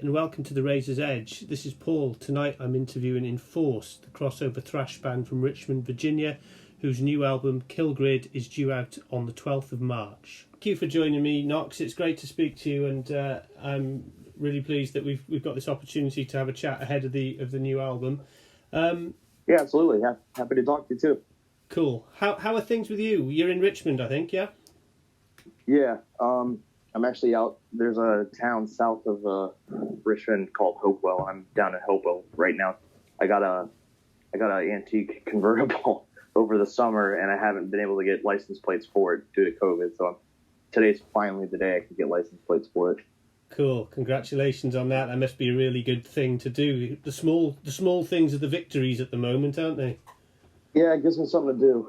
and welcome to The Razor's Edge. This is Paul. Tonight I'm interviewing Enforced, the crossover thrash band from Richmond, Virginia, whose new album, Kill Grid, is due out on the 12th of March. Thank you for joining me, Knox. It's great to speak to you, and I'm really pleased that we've got this opportunity to have a chat ahead of the new album. Yeah, absolutely. Happy to talk to you too. Cool. How are things with you? You're in Richmond, I think, yeah? Yeah. I'm actually out. There's a town south of Richmond called Hopewell. I'm down in Hopewell right now. I got an antique convertible over the summer, and I haven't been able to get license plates for it due to COVID. So today's finally the day I can get license plates for it. Cool. Congratulations on that. That must be a really good thing to do. The small things are the victories at the moment, aren't they? Yeah, it gives me something to do.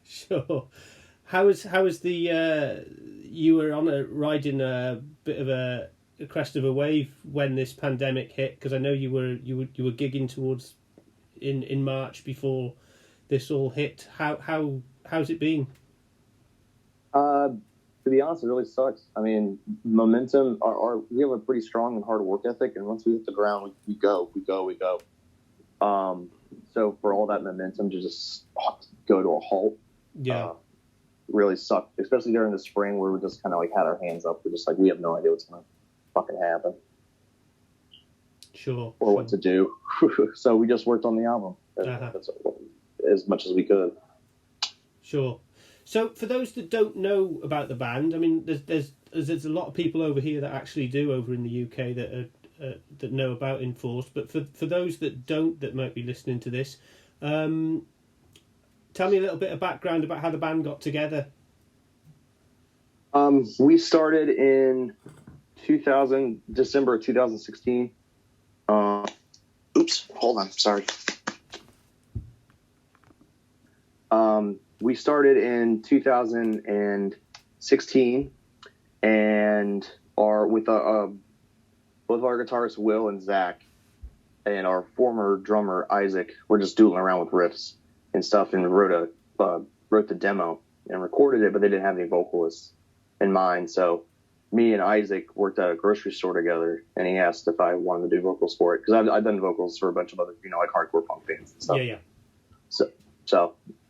Sure. How is the you were riding a bit of a crest of a wave when this pandemic hit? Because I know you were gigging towards in March before this all hit. How's it been? To be honest, it really sucks. I mean, momentum. We have a pretty strong and hard work ethic, and once we hit the ground, we go. So for all that momentum to just go to a halt, really sucked. Especially during the spring, where we just kind of like had our hands up. We're just like, we have no idea what's gonna fucking happen. Sure. Or what to do. So we just worked on the album as much as we could. Sure. So for those that don't know about the band, I mean, there's a lot of people over here that actually do over in the UK that know about Enforced. But for those that don't, that might be listening to this, tell me a little bit of background about how the band got together. We started in December of 2016. Oops, hold on, sorry. We started in 2016, and with both our guitarists Will and Zach, and our former drummer Isaac, were just doodling around with riffs and stuff, and wrote the demo and recorded it, but they didn't have any vocalists in mind. So me and Isaac worked at a grocery store together, and he asked if I wanted to do vocals for it, because I've done vocals for a bunch of other, like hardcore punk bands and stuff. Yeah. So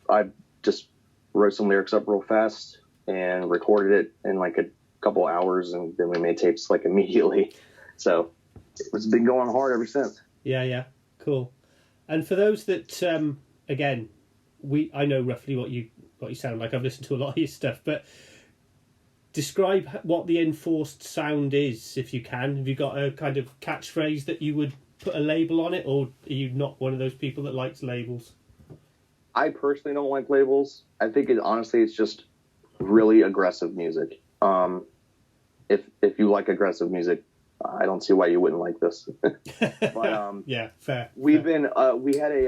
I just wrote some lyrics up real fast and recorded it in like a couple hours, and then we made tapes like immediately. So it's been going hard ever since. Yeah, cool. And for those that, again, I know roughly what you sound like. I've listened to a lot of your stuff, but describe what the Enforced sound is, if you can. Have you got a kind of catchphrase that you would put a label on it, or are you not one of those people that likes labels? I personally don't like labels. I think it's just really aggressive music. If you like aggressive music, I don't see why you wouldn't like this. But yeah, fair. We had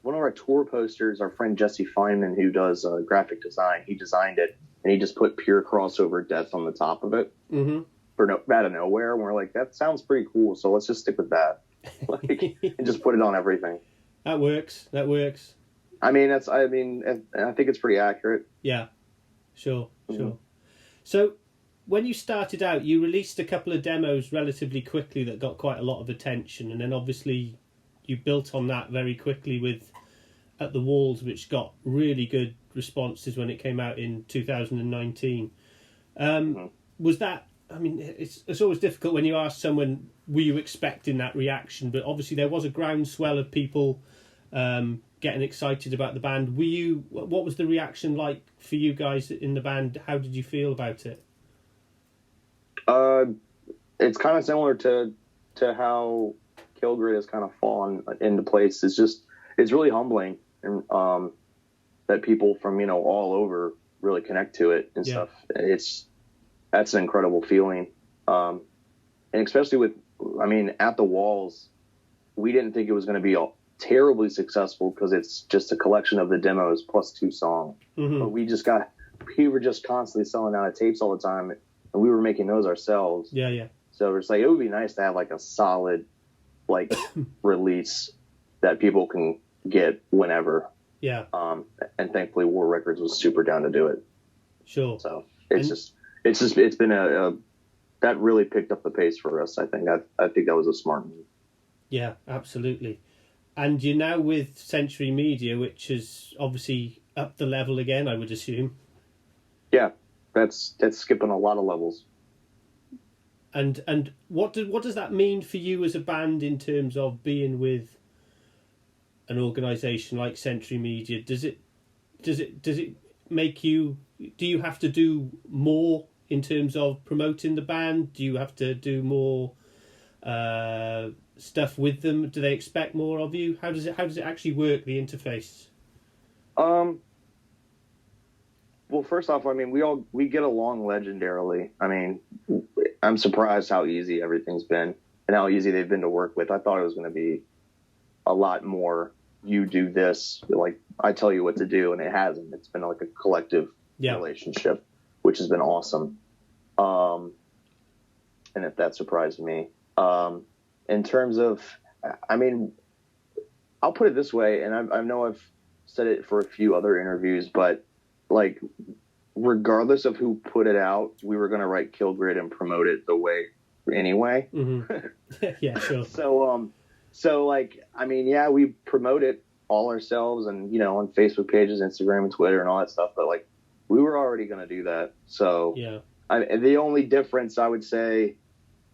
one of our tour posters, our friend Jesse Feynman, who does graphic design. He designed it, and he just put pure crossover death on the top of it out of nowhere. And we're like, that sounds pretty cool, so let's just stick with that, and just put it on everything. That works. I think it's pretty accurate. Yeah, sure. So when you started out, you released a couple of demos relatively quickly that got quite a lot of attention, and then obviously you built on that very quickly with At the Walls, which got really good responses when it came out in 2019. Was that, I mean, it's always difficult when you ask someone, were you expecting that reaction? But obviously there was a groundswell of people getting excited about the band. What was the reaction like for you guys in the band? How did you feel about it? It's kind of similar to how Kill Grid has kind of fallen into place. It's really humbling, and that people from all over really connect to it and stuff. That's an incredible feeling, and especially with At the Walls, we didn't think it was going to be terribly successful because it's just a collection of the demos plus 2 songs. But we were just constantly selling out of tapes all the time, and we were making those ourselves. Yeah. So it's like, it would be nice to have like a solid release that people can get whenever. Yeah. And thankfully War Records was super down to do it. Sure. So it's been a that really picked up the pace for us. I think that was a smart move. Yeah, absolutely. And you're now with Century Media, which is obviously up the level again, I would assume. Yeah, that's skipping a lot of levels. And what does that mean for you as a band in terms of being with an organisation like Century Media? Does it make you? Do you have to do more in terms of promoting the band? Do you have to do more stuff with them? Do they expect more of you? How does it actually work, the interface? Well, first off, I mean, we get along legendarily. I mean, I'm surprised how easy everything's been and how easy they've been to work with. I thought it was going to be a lot more. You do this, like I tell you what to do, and it hasn't. It's been like a collective relationship, which has been awesome. And if that surprised me, in terms of, I mean, I'll put it this way, and I know I've said it for a few other interviews, but like, regardless of who put it out, we were going to write Kill Grid and promote it the way anyway. Mm-hmm. Yeah, sure. So like, I mean, yeah, we promote it all ourselves and, you know, on Facebook pages, Instagram and Twitter and all that stuff. But like, we were already going to do that. So yeah, the only difference I would say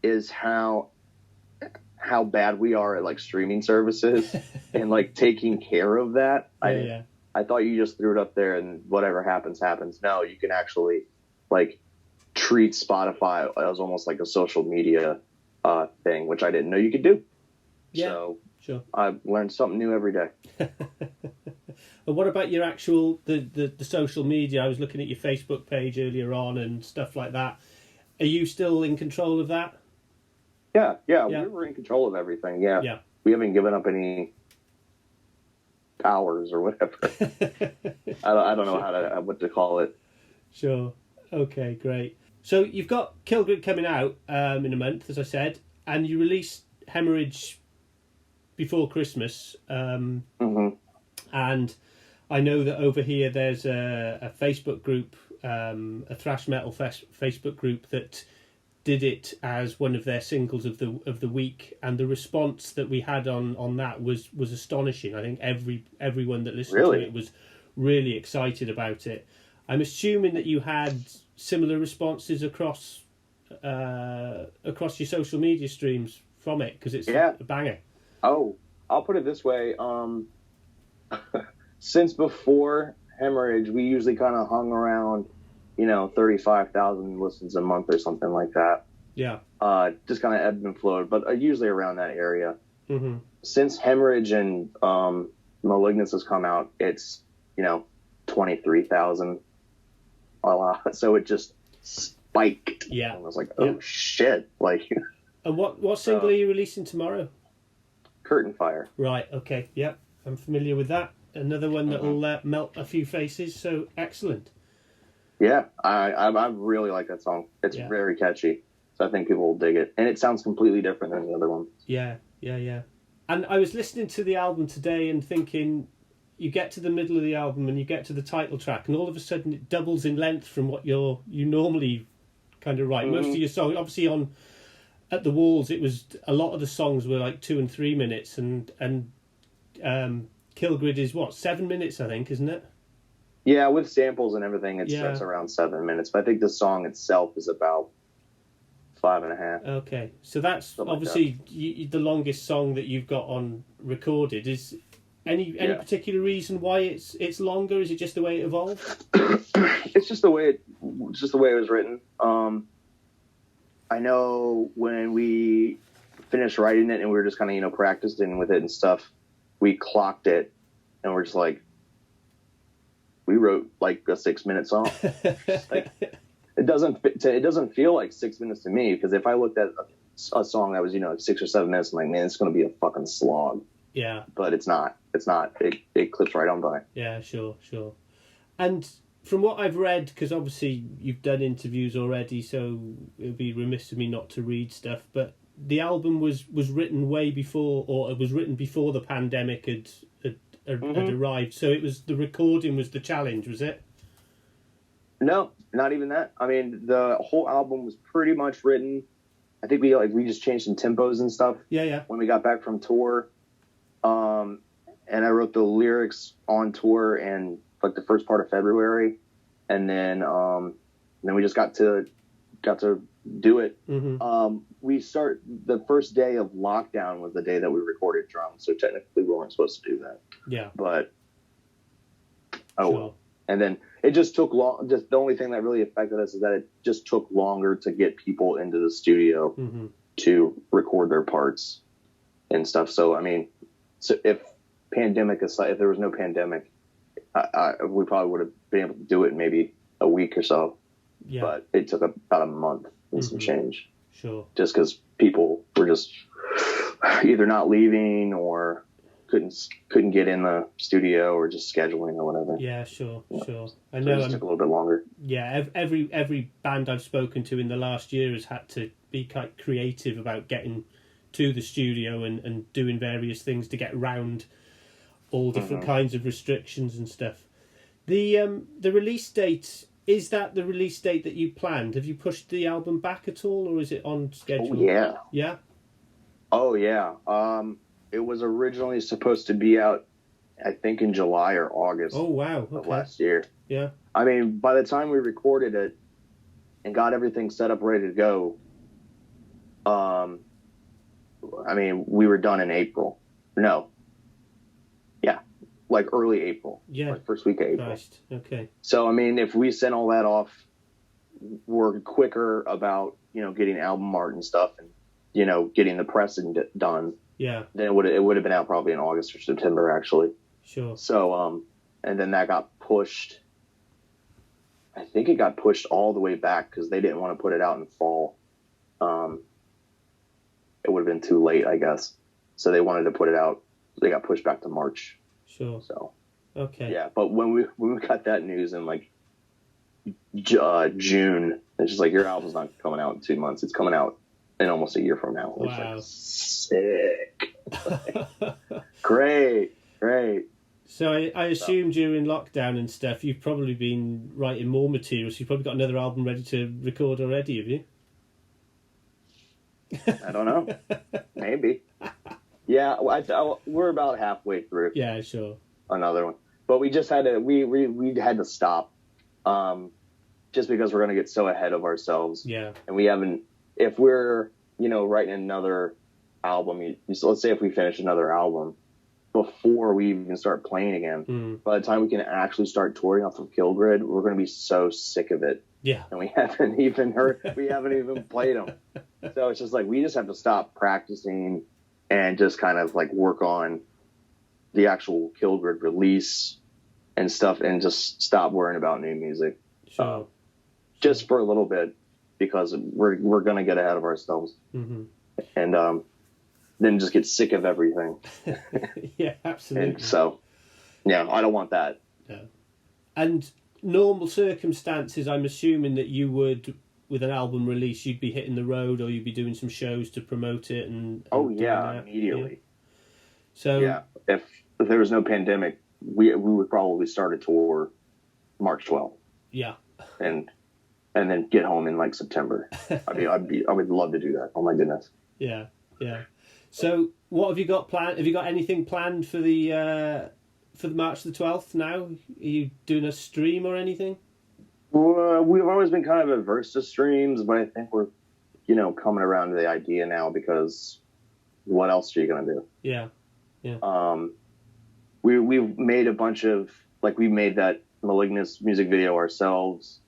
is how bad we are at like streaming services and like taking care of that. I thought you just threw it up there and whatever happens, happens. No, you can actually like treat Spotify as almost like a social media thing, which I didn't know you could do. Yeah, so sure. I learned something new every day. And what about your actual the social media? I was looking at your Facebook page earlier on and stuff like that. Are you still in control of that? Yeah. We're in control of everything. Yeah. We haven't given up any powers or whatever. I don't know what to call it. Sure. Okay, great. So you've got Kill Grid coming out in a month, as I said, and you released Hemorrhage before Christmas. Mm-hmm. And I know that over here there's a Facebook group, a thrash metal Facebook group that did it as one of their singles of the week, and the response that we had on that was astonishing. I think everyone that listened to it was really excited about it. I'm assuming that you had similar responses across your social media streams from it, because it's a banger. Oh, I'll put it this way. Since before Hemorrhage, we usually kind of hung around, 35,000 listens a month or something like that. Yeah. Just kind of ebbed and flowed, but usually around that area. Mm-hmm. Since Hemorrhage and Malignance has come out, it's, 23,000. So it just spiked. Yeah. I was like, oh shit. Like. And what single are you releasing tomorrow? Curtain Fire. Right. Okay. Yep. I'm familiar with that. Another one that will melt a few faces. So excellent. Yeah, I really like that song. It's very catchy, so I think people will dig it. And it sounds completely different than the other one. Yeah. And I was listening to the album today and thinking, you get to the middle of the album and you get to the title track, and all of a sudden it doubles in length from what you normally kind of write. Mm-hmm. Most of your songs, obviously on At the Walls, it was a lot of the songs were like 2 and 3 minutes, and Kill Grid is 7 minutes, I think, isn't it? Yeah, with samples and everything, it's around 7 minutes. But I think the song itself is about 5.5. Okay, so that's something obviously like the longest song that you've got on recorded. Is any particular reason why it's longer? Is it just the way it evolved? It's just the way it was written. I know when we finished writing it and we were just kind of practicing with it and stuff, we clocked it and we're just like, we wrote like a 6-minute song. Like, it doesn't feel like 6 minutes to me, because if I looked at a song that was 6 or 7 minutes, I'm like, man, it's going to be a fucking slog. Yeah. But it's not. It clips right on by. Yeah, sure. And from what I've read, because obviously you've done interviews already, so it would be remiss of me not to read stuff, but the album was written way before, or it was written before the pandemic had arrived. So it was, the recording was the challenge, was it? No, not even that. I mean, the whole album was pretty much written. I think we just changed some tempos and stuff. Yeah. When we got back from tour, and I wrote the lyrics on tour and like the first part of February, and then we just got to do it. Mm-hmm. The first day of lockdown was the day that we recorded drums, so technically we weren't supposed to do that. Yeah. But Sure. And then it just took long. Just the only thing that really affected us is that it just took longer to get people into the studio Mm-hmm. to record their parts and stuff. So I mean, if pandemic aside, if there was no pandemic, we probably would have been able to do it in maybe a week or so. Yeah. But it took about a month and some change. Sure. Just because people were just either not leaving or couldn't get in the studio or just scheduling or whatever. Yeah, sure. I So know. it just took a little bit longer. Yeah, every band I've spoken to in the last year has had to be quite creative about getting to the studio and doing various things to get round all different kinds of restrictions and stuff. The release date, is that the release date that you planned? Have you pushed the album back at all, or is it on schedule? Oh, yeah. Yeah? Oh, yeah. It was originally supposed to be out, I think, in July or August Oh, wow. of Okay. last year. Yeah. I mean, by the time we recorded it and got everything set up, ready to go, I mean, we were done in April. No. Yeah. Like early April. Yeah. Like first week of April. Christ. Okay. So, I mean, if we sent all that off, we're quicker about, getting album art and stuff and, getting the pressing done. Yeah. Then it would have been out probably in August or September, actually. Sure. So, and then that got pushed. I think it got pushed all the way back because they didn't want to put it out in fall. It would have been too late, I guess. So they wanted to put it out. They got pushed back to March. Sure. So, Okay. yeah. But when we got that news in like June, it's just like, your album's not coming out in 2 months. It's coming out in almost a year from now. Wow. It's like, sick. Great. So I assume during lockdown and stuff, you've probably been writing more material. So you've probably got another album ready to record already, have you? I don't know. Maybe. Yeah, we're about halfway through. Yeah, sure. Another one, but we just had to. We had to stop, just because we're gonna get so ahead of ourselves. Yeah. And we haven't. If we're writing another album, so let's say if we finish another album before we even start playing again, by the time we can actually start touring off of Kill Grid, we're gonna be so sick of it. Yeah. And we haven't even played them. So it's just like, we just have to stop practicing and just kind of like work on the actual Kill Grid release and stuff and just stop worrying about new music. Sure. Just for a little bit, because we're going to get ahead of ourselves. Mm-hmm. And then just get sick of everything. Yeah, absolutely. And so, yeah, I don't want that. No. And normal circumstances, I'm assuming that you would, with an album release, you'd be hitting the road or you'd be doing some shows to promote it. And doing that. Immediately. Yeah. So yeah, if there was no pandemic, we would probably start a tour March 12th. Yeah. And then get home in like September. I would love to do that. Oh my goodness. Yeah. So what have you got planned? Have you got anything planned for the March the 12th now? Are you doing a stream or anything? Well, we've always been kind of averse to streams, but I think we're, coming around to the idea now, because what else are you going to do? Yeah. We've made a bunch of, like, we made that Malignus music video ourselves.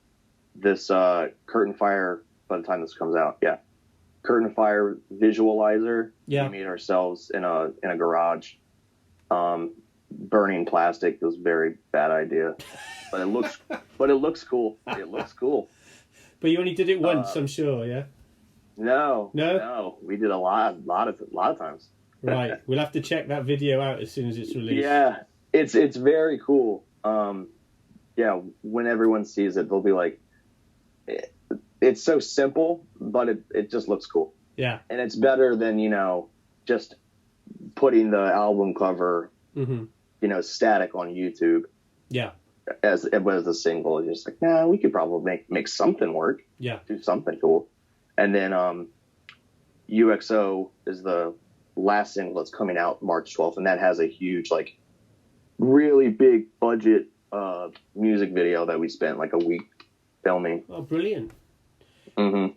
This Curtain Fire, by the time this comes out, Curtain Fire visualizer. Yeah. We made ourselves in a garage. Burning plastic was a very bad idea, but it looks cool. It looks cool. But you only did it once, I'm sure. Yeah. No. We did a lot of times. Right. We'll have to check that video out as soon as it's released. Yeah, it's very cool. When everyone sees it, they'll be like, it's so simple, but it just looks cool. Yeah. And it's better than, just putting the album cover, static on YouTube. Yeah. as a single. You're just like, nah, we could probably make something work. Yeah. Do something cool. And then UXO is the last single that's coming out March 12th, and that has a huge, like, really big budget music video that we spent like a week filming. Oh, brilliant. Mm-hmm.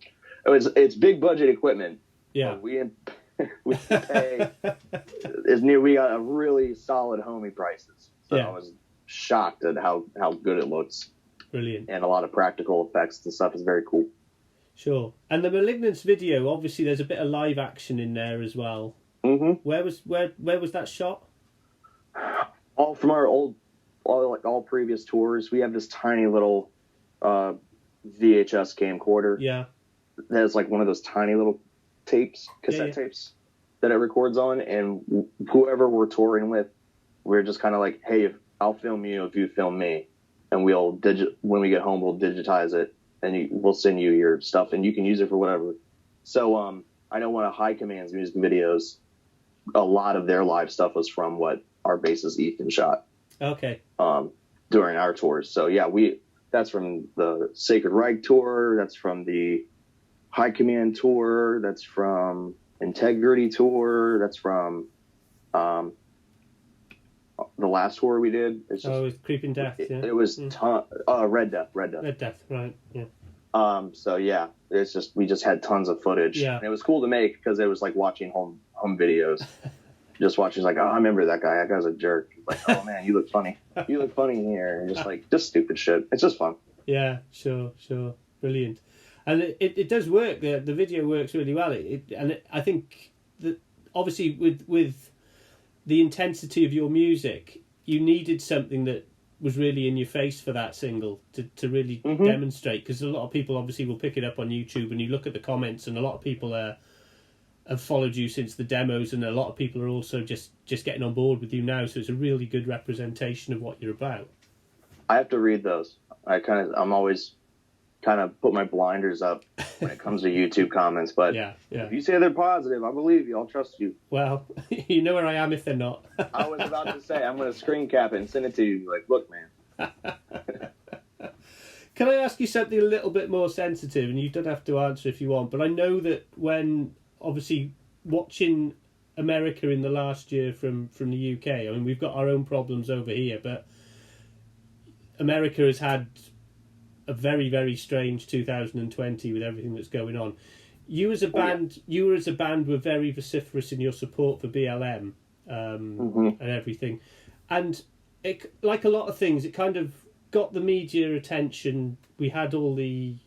It's big budget equipment. Yeah. We pay we got a really solid homie prices. So Yeah. I was shocked at how good it looks. Brilliant. And a lot of practical effects and stuff is very cool. Sure. And the Malignance video, obviously there's a bit of live action in there as well. Mm-hmm. Where was that shot? All from our all previous tours. We have this tiny little VHS camcorder. Yeah. That is like one of those tiny little cassette tapes that it records on, and whoever we're touring with, we're just kind of like, hey, I'll film you if you film me, and we'll when we get home, we'll digitize it, and we'll send you your stuff, and you can use it for whatever. So I know one of High Command's music videos, a lot of their live stuff was from what our bassist Ethan shot. Okay. During our tours. So yeah, that's from the Sacred Reich tour, that's from the High Command tour, that's from Integrity tour, that's from the last tour we did. It's Creeping Death. It was Red Death. Red Death, right? Yeah. So yeah, it's just we just had tons of footage. Yeah. And it was cool to make because it was like watching home videos. Just watching, like, oh, I remember that guy. That guy's a jerk. Like, oh man, you look funny. You look funny here. And just stupid shit. It's just fun. Yeah, sure, brilliant. And it does work. The video works really well. I think that obviously with the intensity of your music, you needed something that was really in your face for that single to really demonstrate. Because a lot of people obviously will pick it up on YouTube, and you look at the comments, and a lot of people have followed you since the demos, and a lot of people are also just getting on board with you now. So it's a really good representation of what you're about. I have to read those. I'm always kind of put my blinders up when it comes to YouTube comments. But yeah. If you say they're positive, I believe you. I'll trust you. Well, you know where I am if they're not. I was about to say, I'm going to screen cap it and send it to you. Like, look, man. Can I ask you something a little bit more sensitive? And you don't have to answer if you want. But I know that when, obviously, watching America in the last year from the UK, I mean, we've got our own problems over here, but America has had a very, very strange 2020 with everything that's going on. You as a band, were very vociferous in your support for BLM and everything, and it, like a lot of things, it kind of got the media attention. We had all the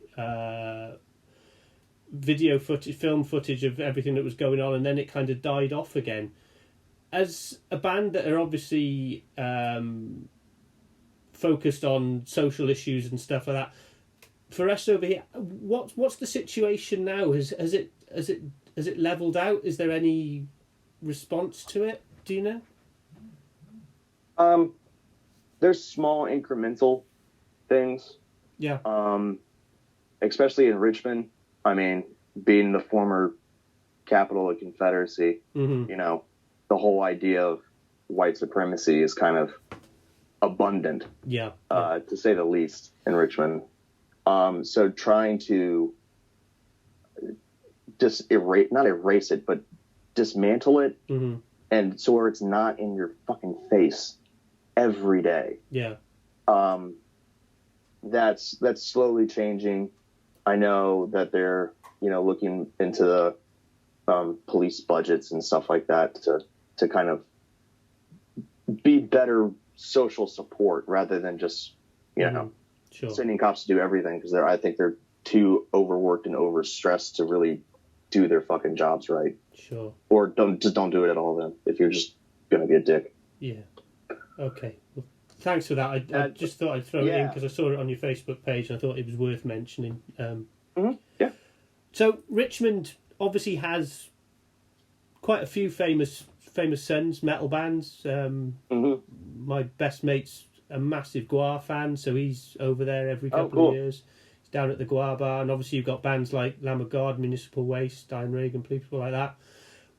video footage, film footage of everything that was going on, and then it kind of died off again. As a band that are obviously focused on social issues and stuff like that, for us over here, what's the situation now? Has it leveled out? Is there any response to it? Do you know? There's small incremental things. Yeah. Especially in Richmond. I mean, being the former capital of the Confederacy, you know, the whole idea of white supremacy is kind of abundant. Yeah. To say the least, in Richmond. So trying to just not erase it, but dismantle it, and so where it's not in your fucking face every day. Yeah. That's slowly changing. I know that they're, looking into the police budgets and stuff like that to kind of be better social support rather than just, Sure. sending cops to do everything, because I think they're too overworked and overstressed to really do their fucking jobs right. Sure. Or don't do it at all then, if you're just gonna be a dick. Yeah. Okay. Well, thanks for that. I just thought I'd throw it in because I saw it on your Facebook page and I thought it was worth mentioning. Yeah. So Richmond obviously has quite a few famous sons, metal bands. My best mate's a massive Gwar fan, so he's over there every couple of years. He's down at the Gwar bar, and obviously you've got bands like Lamb of God, Municipal Waste, Iron Reagan, people like that.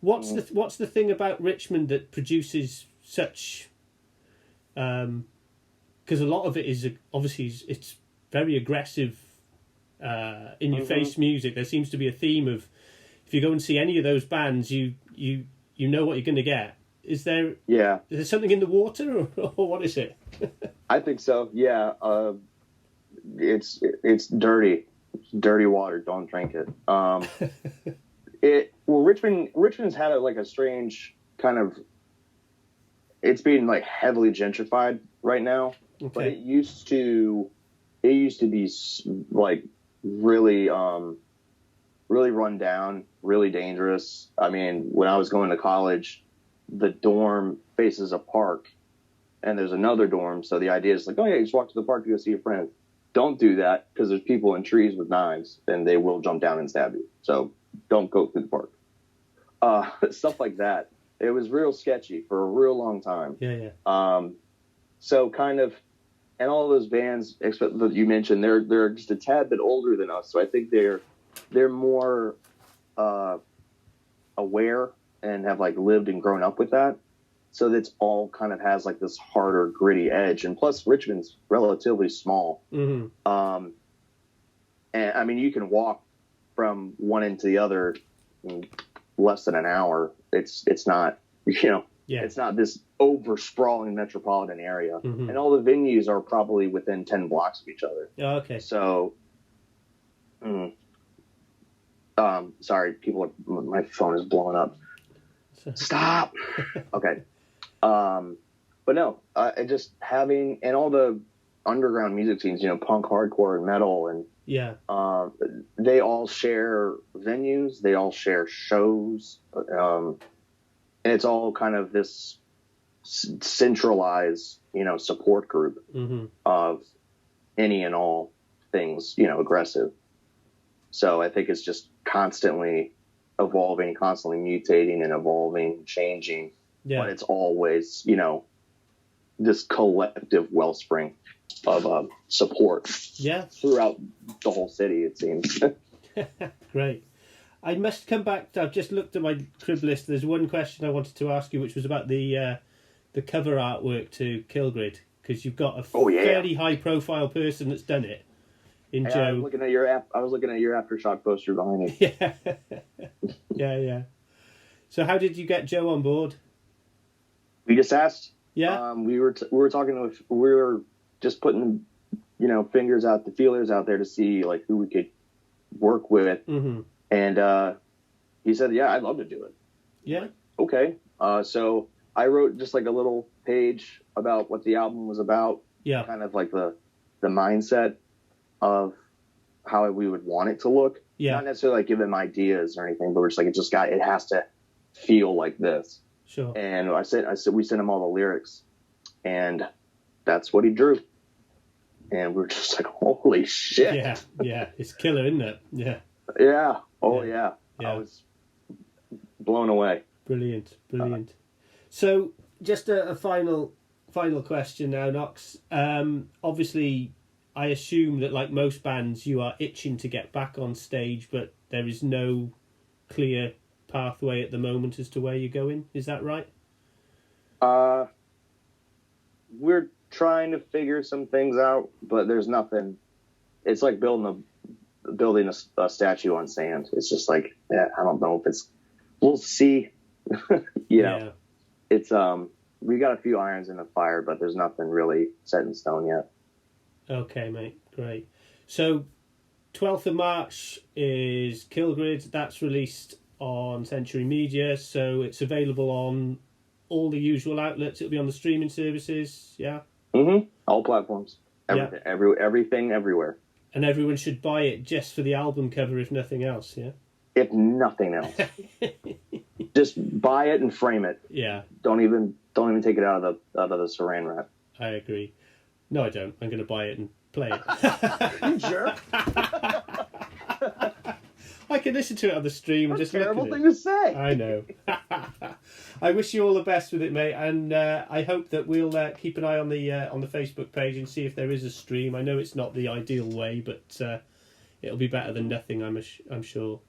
What's the thing about Richmond that produces such because a lot of it is obviously it's very aggressive, in your face music. There seems to be a theme of, if you go and see any of those bands, you know what you're going to get. Is there something in the water, or what is it? I think so. Yeah. It's dirty. It's dirty water. Don't drink it. Richmond's had a strange kind of. It's being like heavily gentrified right now, but it used to be like really run down, really dangerous. I mean, when I was going to college, the dorm faces a park, and there's another dorm. So the idea is like, oh yeah, you just walk to the park to go see your friends. Don't do that, because there's people in trees with knives, and they will jump down and stab you. So don't go through the park. Stuff like that. It was real sketchy for a real long time. Yeah. So kind of, and all of those bands, except that you mentioned, they're just a tad bit older than us. So I think they're more aware and have like lived and grown up with that. So that's all kind of has like this harder, gritty edge. And plus Richmond's relatively small. Mm-hmm. And I mean, you can walk from one end to the other in less than an hour. It's not, it's not this over sprawling metropolitan area. Mm-hmm. And all the venues are probably within 10 blocks of each other. Oh, okay. So, sorry, my phone is blowing up. Stop. Okay. But no, and just having, and all the underground music scenes, punk, hardcore, and metal, and they all share venues, they all share shows, and it's all kind of this centralized, support group of any and all things, aggressive. So I think it's just constantly evolving, constantly mutating and evolving, changing. Yeah. But it's always, this collective wellspring of support throughout the whole city, it seems. Great. I must come back. I've just looked at my crib list. There's one question I wanted to ask you, which was about the cover artwork to Killgrid, because you've got a fairly high-profile person that's done it. In Joe. I was looking at your Aftershock poster behind me. Yeah. So how did you get Joe on board? We just asked. Yeah. We were just putting, feelers out there to see like who we could work with. Mm-hmm. And he said, "Yeah, I'd love to do it." Yeah. Like, okay. So I wrote just like a little page about what the album was about. Yeah. Kind of like the mindset of how we would want it to look. Yeah. Not necessarily like give them ideas or anything, but we're just like, it has to feel like this. Sure. And we sent him all the lyrics, and that's what he drew. And we're just like, holy shit. Yeah. It's killer, isn't it? Yeah. Yeah. Oh yeah. I was blown away. Brilliant. So just a final question now, Knox. Obviously, I assume that like most bands, you are itching to get back on stage, but there is no clear pathway at the moment as to where you're going. Is that right? We're trying to figure some things out, but there's nothing. It's like building a statue on sand. It's just like, I don't know if it's. We'll see. It's we got a few irons in the fire, but there's nothing really set in stone yet. Okay, mate. Great. So, 12th of March is Killgrid. That's released on Century Media, so it's available on all the usual outlets. It'll be on the streaming services, yeah? Mm-hmm. All platforms. Everything, everywhere. And everyone should buy it just for the album cover, if nothing else, yeah? If nothing else. Just buy it and frame it. Yeah. Don't even take it out of the saran wrap. I agree. No, I don't. I'm going to buy it and play it. You jerk. I can listen to it on the stream and just look at it. Terrible thing to say. I know. I wish you all the best with it, mate, and I hope that we'll keep an eye on the Facebook page and see if there is a stream. I know it's not the ideal way, but it'll be better than nothing, I'm sure.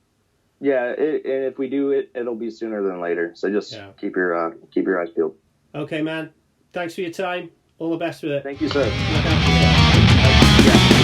Yeah, and if we do it, it'll be sooner than later. So just keep your eyes peeled. Okay, man. Thanks for your time. All the best with it. Thank you, sir. Look after yourself. Yeah.